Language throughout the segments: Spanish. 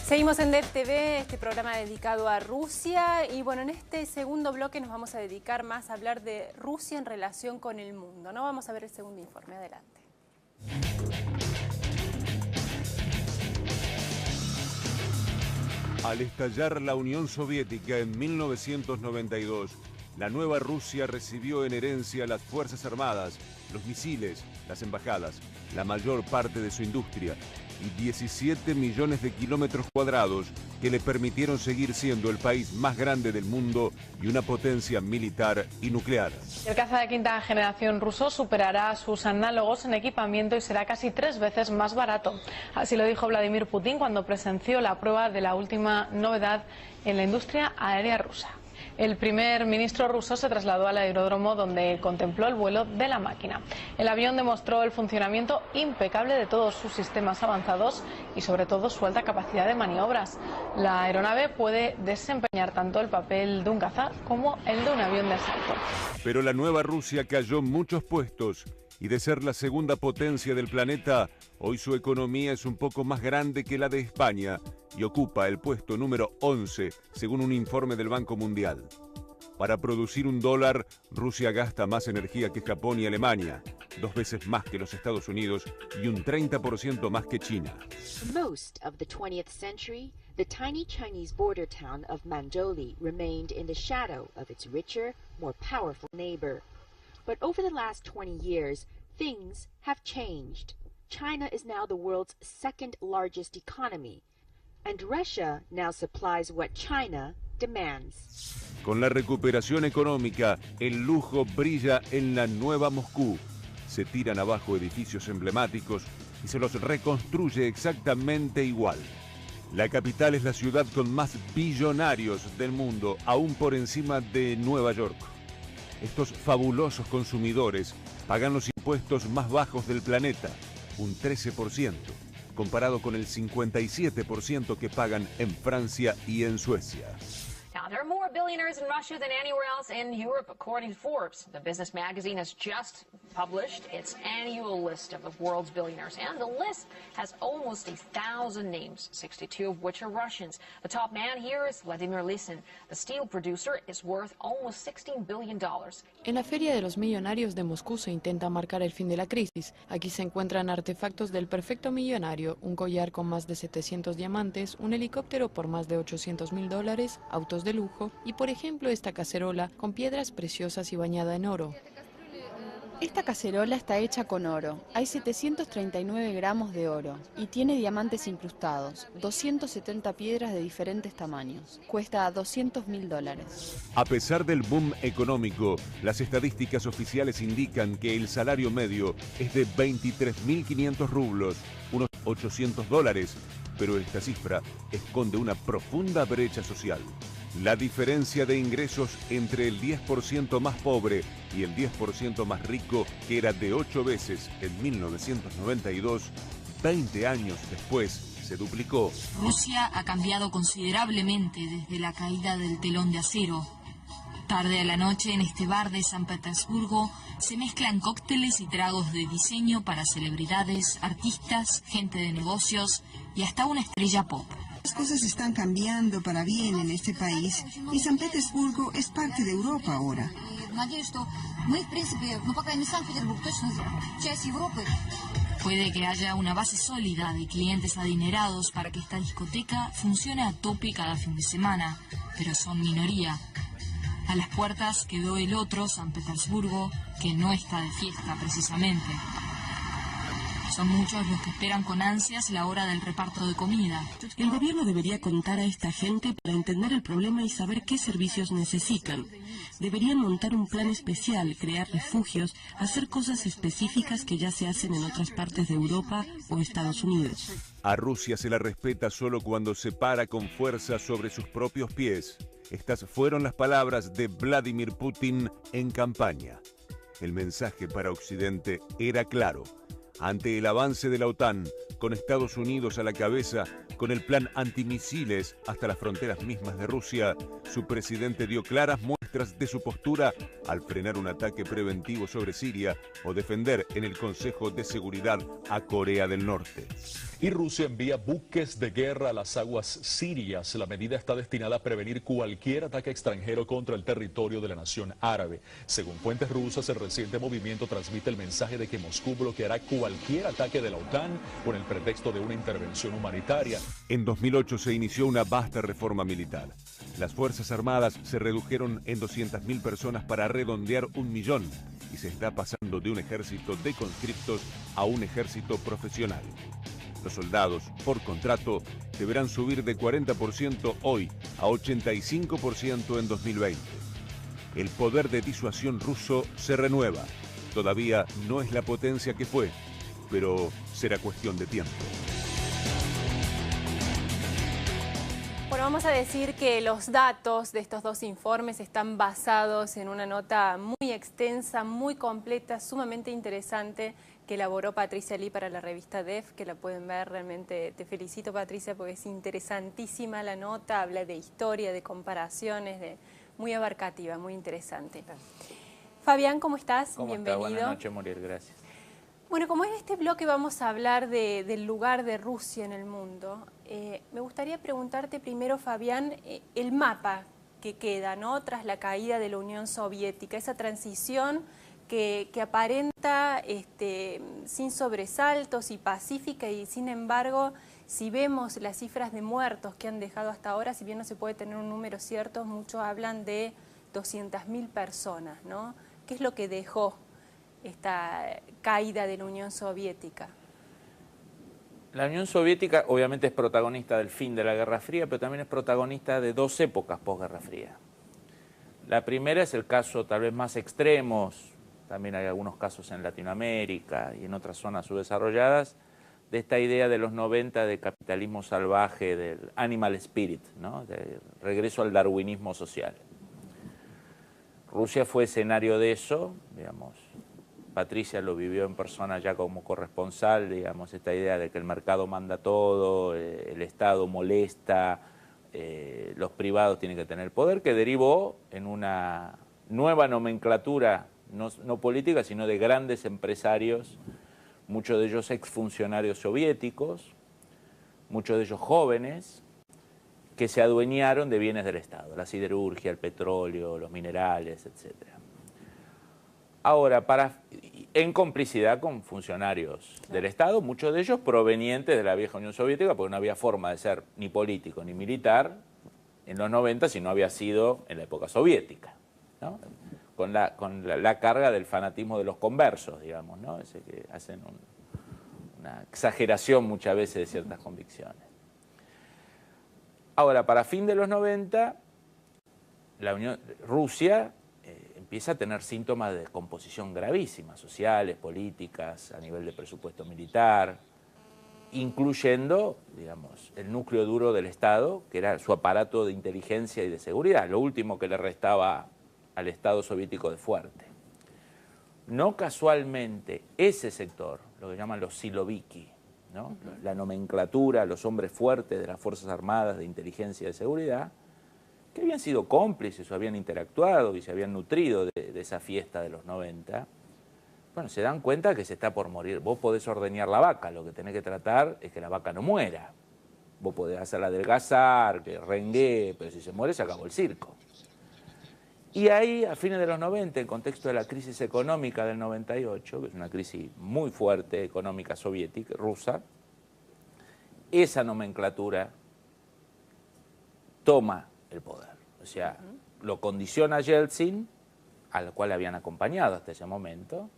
Seguimos en DEV, este programa dedicado a Rusia, y bueno, en este segundo bloque nos vamos a dedicar más a hablar de Rusia en relación con el mundo, ¿no? Vamos a ver el segundo informe, adelante. Al estallar la Unión Soviética en 1992, la nueva Rusia recibió en herencia las Fuerzas Armadas, los misiles, las embajadas, la mayor parte de su industria y 17 millones de kilómetros cuadrados que le permitieron seguir siendo el país más grande del mundo y una potencia militar y nuclear. El caza de quinta generación ruso superará a sus análogos en equipamiento y será casi 3 veces más barato. Así lo dijo Vladimir Putin cuando presenció la prueba de la última novedad en la industria aérea rusa. El primer ministro ruso se trasladó al aeródromo donde contempló el vuelo de la máquina. El avión demostró el funcionamiento impecable de todos sus sistemas avanzados y sobre todo su alta capacidad de maniobras. La aeronave puede desempeñar tanto el papel de un caza como el de un avión de asalto. Pero la nueva Rusia cayó muchos puestos y de ser la segunda potencia del planeta, hoy su economía es un poco más grande que la de España y ocupa el puesto número 11, según un informe del Banco Mundial. Para producir $1, Rusia gasta más energía que Japón y Alemania, 2 veces más que los Estados Unidos y un 30% más que China. Most of the 20th century, the tiny Chinese border town of Manzhouli remained in the shadow of its richer, more powerful neighbor. But over the last 20 years, things have changed. China is now the world's second largest economy, and Russia now supplies what China demands. Con la recuperación económica, el lujo brilla en la nueva Moscú. Se tiran abajo edificios emblemáticos y se los reconstruye exactamente igual. La capital es la ciudad con más billonarios del mundo, aún por encima de Nueva York. Estos fabulosos consumidores pagan los impuestos más bajos del planeta, un 13%, comparado con el 57% que pagan en Francia y en Suecia. Now, there are more billionaires in Russia than anywhere else in Europe, according to Forbes. The business magazine has just published its annual list of the world's billionaires, and the list has almost 1,000 names, 62 of which are Russians. The top man here is Vladimir Lysin. The steel producer is worth almost $16 billion. En la Feria de los Millonarios de Moscú se intenta marcar el fin de la crisis. Aquí se encuentran artefactos del perfecto millonario, un collar con más de 700 diamantes, un helicóptero por más de $800.000, autos de lujo y, por ejemplo, esta cacerola con piedras preciosas y bañada en oro. Esta cacerola está hecha con oro. Hay 739 gramos de oro y tiene diamantes incrustados, 270 piedras de diferentes tamaños. Cuesta $200.000. A pesar del boom económico, las estadísticas oficiales indican que el salario medio es de 23.500 rublos, unos $800, pero esta cifra esconde una profunda brecha social. La diferencia de ingresos entre el 10% más pobre y el 10% más rico, que era de 8 veces en 1992, 20 años después se duplicó. Rusia ha cambiado considerablemente desde la caída del telón de acero. Tarde a la noche, en este bar de San Petersburgo, se mezclan cócteles y tragos de diseño para celebridades, artistas, gente de negocios y hasta una estrella pop. Las cosas están cambiando para bien en este país y San Petersburgo es parte de Europa ahora. Puede que haya una base sólida de clientes adinerados para que esta discoteca funcione a tope cada fin de semana, pero son minoría. A las puertas quedó el otro San Petersburgo, que no está de fiesta precisamente. Son muchos los que esperan con ansias la hora del reparto de comida. El gobierno debería contar a esta gente para entender el problema y saber qué servicios necesitan. Deberían montar un plan especial, crear refugios, hacer cosas específicas que ya se hacen en otras partes de Europa o Estados Unidos. A Rusia se la respeta solo cuando se para con fuerza sobre sus propios pies. Estas fueron las palabras de Vladimir Putin en campaña. El mensaje para Occidente era claro. Ante el avance de la OTAN, con Estados Unidos a la cabeza, con el plan antimisiles hasta las fronteras mismas de Rusia, su presidente dio claras muestras muestras de su postura al frenar un ataque preventivo sobre Siria o defender en el Consejo de Seguridad a Corea del Norte. Y Rusia envía buques de guerra a las aguas sirias. La medida está destinada a prevenir cualquier ataque extranjero contra el territorio de la nación árabe. Según fuentes rusas, el reciente movimiento transmite el mensaje de que Moscú bloqueará cualquier ataque de la OTAN con el pretexto de una intervención humanitaria. En 2008 se inició una vasta reforma militar. Las Fuerzas Armadas se redujeron en 200.000 personas para redondear 1 millón y se está pasando de un ejército de conscriptos a un ejército profesional. Los soldados, por contrato, deberán subir de 40% hoy a 85% en 2020. El poder de disuasión ruso se renueva. Todavía no es la potencia que fue, pero será cuestión de tiempo. Bueno, vamos a decir que los datos de estos dos informes están basados en una nota muy extensa, muy completa, sumamente interesante que elaboró Patricia Lee para la revista DEF, que la pueden ver. Realmente te felicito, Patricia, porque es interesantísima la nota, habla de historia, de comparaciones, muy abarcativa, muy interesante. Fabián, ¿cómo estás? ¿Cómo Bienvenido. está? Buenas noches, Muriel, gracias. Bueno, como en este bloque vamos a hablar del lugar de Rusia en el mundo, me gustaría preguntarte primero, Fabián, el mapa que queda, ¿no?, tras la caída de la Unión Soviética, esa transición que aparenta sin sobresaltos y pacífica, y sin embargo, si vemos las cifras de muertos que han dejado hasta ahora, si bien no se puede tener un número cierto, muchos hablan de 200.000 personas, ¿no? ¿Qué es lo que dejó esta caída de la Unión Soviética? La Unión Soviética obviamente es protagonista del fin de la Guerra Fría, pero también es protagonista de dos épocas posguerra fría. La primera es el caso tal vez más extremos, también hay algunos casos en Latinoamérica y en otras zonas subdesarrolladas, de esta idea de los 90 de capitalismo salvaje, del animal spirit, ¿no?, de regreso al darwinismo social. Rusia fue escenario de eso, digamos. Patricia lo vivió en persona ya como corresponsal, digamos, esta idea de que el mercado manda todo, el Estado molesta, los privados tienen que tener poder, que derivó en una nueva nomenclatura, no política, sino de grandes empresarios, muchos de ellos exfuncionarios soviéticos, muchos de ellos jóvenes, que se adueñaron de bienes del Estado, la siderurgia, el petróleo, los minerales, etcétera. Ahora, en complicidad con funcionarios del Estado, muchos de ellos provenientes de la vieja Unión Soviética, porque no había forma de ser ni político ni militar en los 90 si no había sido en la época soviética, ¿no?, con la carga del fanatismo de los conversos, digamos, ¿no?, ese que hacen una exageración muchas veces de ciertas convicciones. Ahora, para fin de los 90, Rusia empieza a tener síntomas de descomposición gravísima, sociales, políticas, a nivel de presupuesto militar, incluyendo, digamos, el núcleo duro del Estado, que era su aparato de inteligencia y de seguridad, lo último que le restaba al Estado soviético de fuerte. No casualmente, ese sector, lo que llaman los siloviki, ¿no?, la nomenclatura, los hombres fuertes de las Fuerzas Armadas de inteligencia y de seguridad, que habían sido cómplices o habían interactuado y se habían nutrido de esa fiesta de los 90, bueno, se dan cuenta que se está por morir. Vos podés ordeñar la vaca, lo que tenés que tratar es que la vaca no muera. Vos podés hacerla adelgazar, que rengue, pero si se muere se acabó el circo. Y ahí, a fines de los 90, en contexto de la crisis económica del 98, que es una crisis muy fuerte económica soviética, rusa, esa nomenclatura toma el poder. O sea, lo condiciona Yeltsin, al cual habían acompañado hasta ese momento,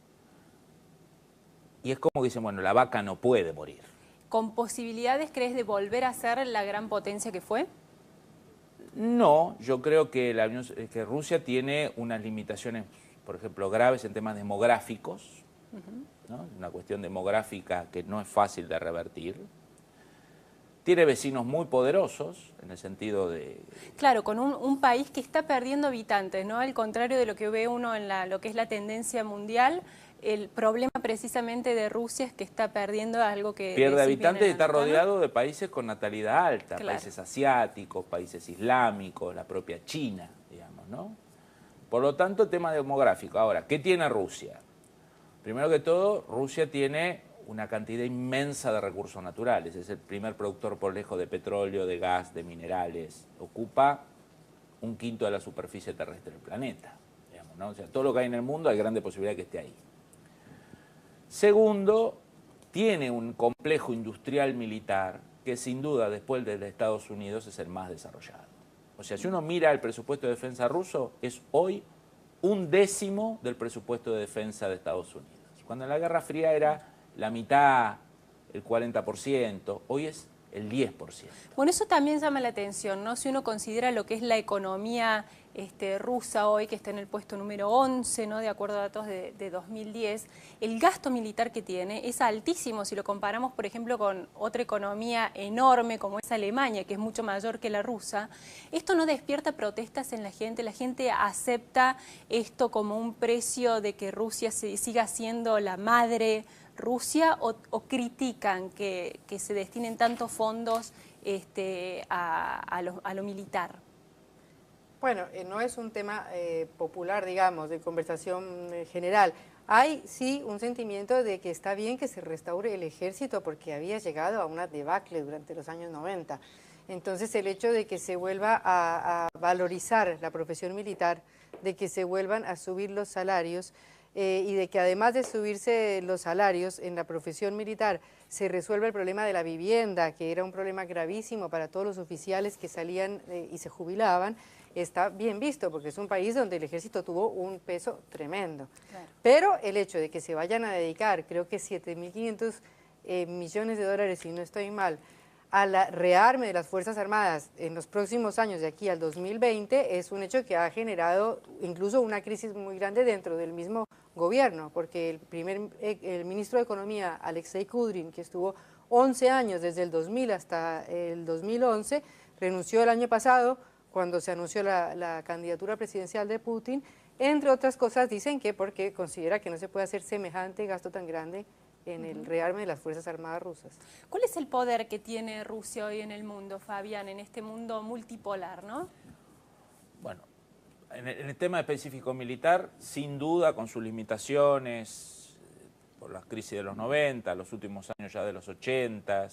y es como que dicen, bueno, la vaca no puede morir. ¿Con posibilidades, crees, de volver a ser la gran potencia que fue? No, yo creo que Rusia tiene unas limitaciones, por ejemplo, graves en temas demográficos, ¿no?, una cuestión demográfica que no es fácil de revertir. Tiene vecinos muy poderosos, en el sentido de... Claro, con un país que está perdiendo habitantes, ¿no? Al contrario de lo que ve uno en lo que es la tendencia mundial, el problema precisamente de Rusia es que está perdiendo algo que... Pierde habitantes y está rodeado de países con natalidad alta, claro, países asiáticos, países islámicos, la propia China, digamos, ¿no? Por lo tanto, tema demográfico. Ahora, ¿qué tiene Rusia? Primero que todo, Rusia tiene una cantidad inmensa de recursos naturales. Es el primer productor por lejos de petróleo, de gas, de minerales. Ocupa 1/5 de la superficie terrestre del planeta. Digamos, ¿no? O sea, todo lo que hay en el mundo hay grande posibilidad de que esté ahí. Segundo, tiene un complejo industrial militar que sin duda después del de Estados Unidos es el más desarrollado. O sea, si uno mira el presupuesto de defensa ruso, es hoy 1/10 del presupuesto de defensa de Estados Unidos. Cuando en la Guerra Fría era la mitad, el 40%, hoy es el 10%. Bueno, eso también llama la atención, ¿no? Si uno considera lo que es la economía rusa hoy, que está en el puesto número 11, ¿no? De acuerdo a datos de 2010, el gasto militar que tiene es altísimo si lo comparamos, por ejemplo, con otra economía enorme como es Alemania, que es mucho mayor que la rusa. Esto no despierta protestas en la gente acepta esto como un precio de que Rusia siga siendo la madre Rusia o critican que se destinen tantos fondos a lo militar. Bueno, no es un tema popular, digamos, de conversación general. Hay sí un sentimiento de que está bien que se restaure el ejército porque había llegado a una debacle durante los años 90. Entonces el hecho de que se vuelva a valorizar la profesión militar, de que se vuelvan a subir los salarios y de que además de subirse los salarios en la profesión militar se resuelve el problema de la vivienda, que era un problema gravísimo para todos los oficiales que salían y se jubilaban, está bien visto, porque es un país donde el ejército tuvo un peso tremendo. Claro. Pero el hecho de que se vayan a dedicar, creo que 7.500 millones de dólares, si no estoy mal, a la rearme de las Fuerzas Armadas en los próximos años, de aquí al 2020, es un hecho que ha generado incluso una crisis muy grande dentro del mismo gobierno, porque el ministro de Economía, Alexei Kudrin, que estuvo 11 años, desde el 2000 hasta el 2011, renunció el año pasado, cuando se anunció la candidatura presidencial de Putin. Entre otras cosas dicen que porque considera que no se puede hacer semejante gasto tan grande en el rearme de las Fuerzas Armadas rusas. ¿Cuál es el poder que tiene Rusia hoy en el mundo, Fabián, en este mundo multipolar, no? Bueno, en el tema específico militar, sin duda, con sus limitaciones, por las crisis de los 90, los últimos años ya de los 80,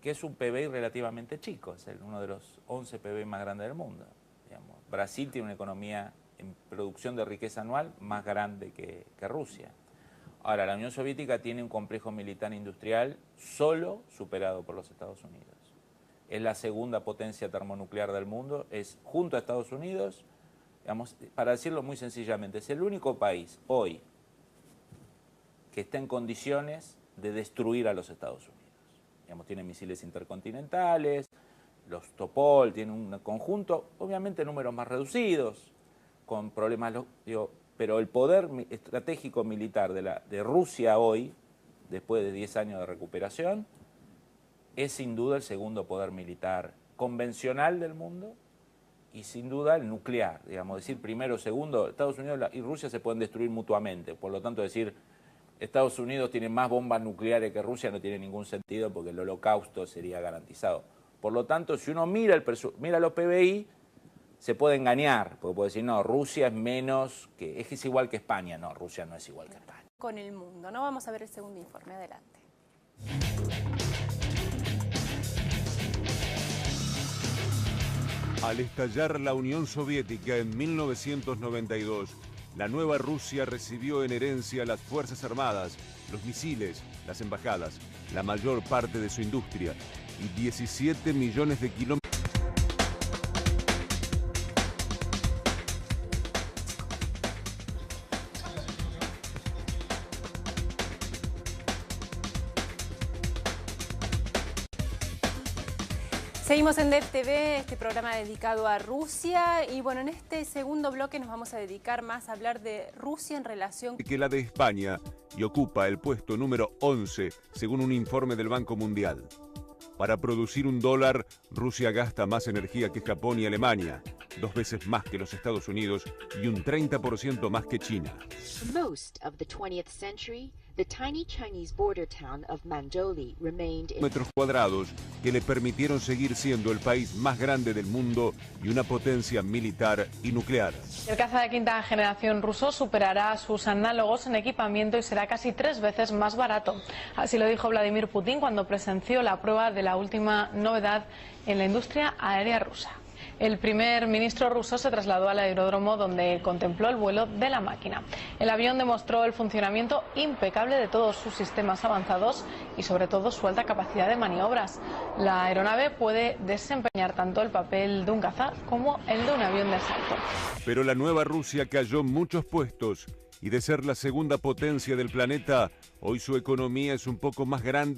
que es un PBI relativamente chico, es uno de los 11 PBI más grandes del mundo. Digamos. Brasil tiene una economía en producción de riqueza anual más grande que Rusia. Ahora, la Unión Soviética tiene un complejo militar industrial solo superado por los Estados Unidos. Es la segunda potencia termonuclear del mundo, es junto a Estados Unidos, digamos, para decirlo muy sencillamente, es el único país hoy que está en condiciones de destruir a los Estados Unidos. Digamos, tiene misiles intercontinentales, los Topol, tiene un conjunto, obviamente números más reducidos, con problemas, pero el poder estratégico militar de Rusia hoy, después de 10 años de recuperación, es sin duda el segundo poder militar convencional del mundo y sin duda el nuclear. Digamos, decir primero, segundo, Estados Unidos y Rusia se pueden destruir mutuamente, por lo tanto decir Estados Unidos tiene más bombas nucleares que Rusia no tiene ningún sentido porque el holocausto sería garantizado. Por lo tanto, si uno mira los PBI, se puede engañar, porque puede decir, no, Rusia es menos, es igual que España. No, Rusia no es igual que España. Con el mundo, ¿no? Vamos a ver el segundo informe, adelante. Al estallar la Unión Soviética en 1992, la nueva Rusia recibió en herencia las Fuerzas Armadas, los misiles, las embajadas, la mayor parte de su industria y 17 millones de kilómetros. Seguimos en DevTV, este programa dedicado a Rusia, y bueno, en este segundo bloque nos vamos a dedicar más a hablar de Rusia en relación que la de España, y ocupa el puesto número 11 según un informe del Banco Mundial. Para producir $1, Rusia gasta más energía que Japón y Alemania, 2 veces más que los Estados Unidos y un 30% más que China. Most of the 20th century, the the tiny Chinese border town of Manjoli remained in metros cuadrados que le permitieron seguir siendo el país más grande del mundo y una potencia militar y nuclear. El caza de quinta generación ruso superará a sus análogos en equipamiento y será casi 3 veces más barato. Así lo dijo Vladimir Putin cuando presenció la prueba de la última novedad en la industria aérea rusa. El primer ministro ruso se trasladó al aeródromo donde contempló el vuelo de la máquina. El avión demostró el funcionamiento impecable de todos sus sistemas avanzados y sobre todo su alta capacidad de maniobras. La aeronave puede desempeñar tanto el papel de un caza como el de un avión de asalto. Pero la nueva Rusia cayó muchos puestos y de ser la segunda potencia del planeta, hoy su economía es un poco más grande